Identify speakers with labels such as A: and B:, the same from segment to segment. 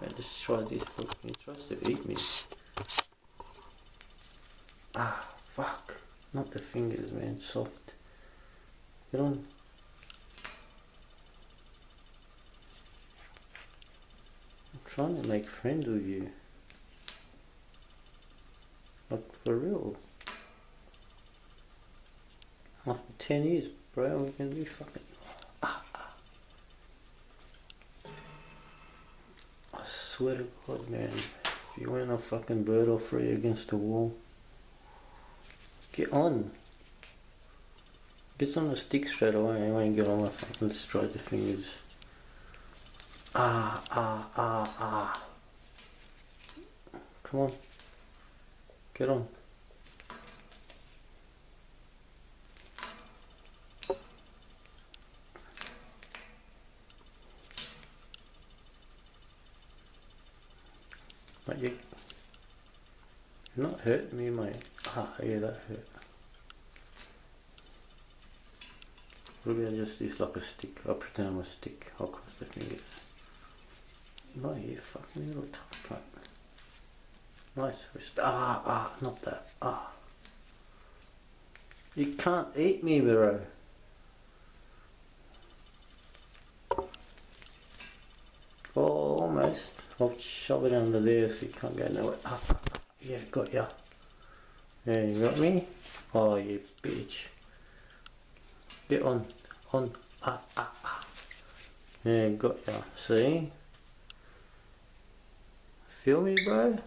A: Man, just try this. Look, he tries to eat me. Ah, fuck. Not the fingers, man. Soft. Get on. I'm trying to make friends with you. Like, for real. After 10 years, bro, we can do fucking... I swear to God, man. If you want a fucking bird or three against the wall, get on. Gets on the stick straight away. I won't get on my fucking straight the fingers. Ah. Come on. Get on. But you're not hurting me, mate. Ah, yeah, that hurt. Maybe I just use like a stick. I'll pretend I'm a stick. I'll cross the fingers. No, you fucking little tough cunt. Nice. Not that. You can't eat me, bro. Oh, almost. I'll shove it under there so you can't go nowhere. Yeah, got ya. Yeah, you got me? Oh, you bitch. Get on. Yeah, got ya. See? Feel me, bro?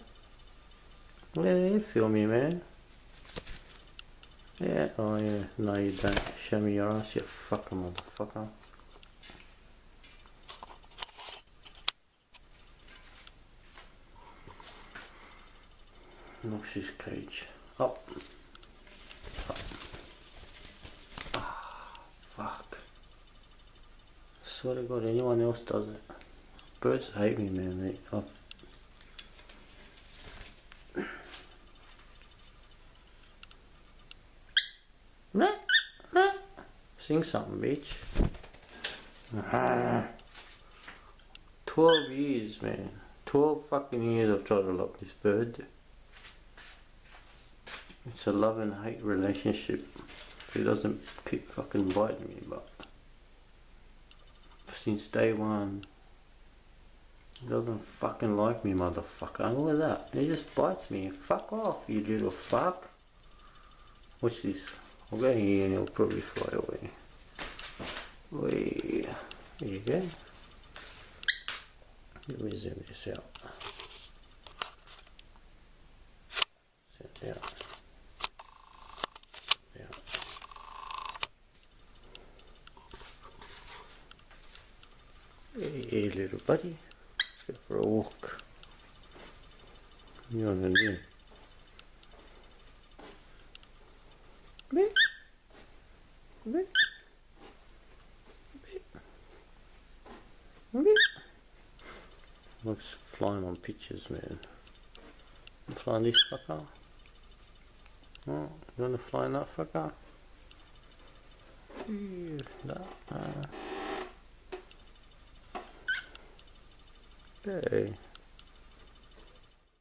A: Yeah, you feel me, man. Yeah, oh yeah. No, you don't. Show me your ass, you fucking motherfucker. Knocks his cage. Up. Fuck. Swear to God, anyone else does it. Birds hate me, man. Sing something, bitch. 12 years, man. 12 fucking years I've tried to lock this bird. It's a love and hate relationship. He doesn't keep fucking biting me, but since day one, he doesn't fucking like me, motherfucker. Look at that. He just bites me. Fuck off, you little fuck. What's this? I'll go here and he'll probably fly away. Wait. There you go. Let me zoom this out. Zoom it out. Hey little buddy, let's go for a walk. You're on the Looks flying on pictures, man. You flying this fucker? Oh, you wanna fly in that fucker? Hey.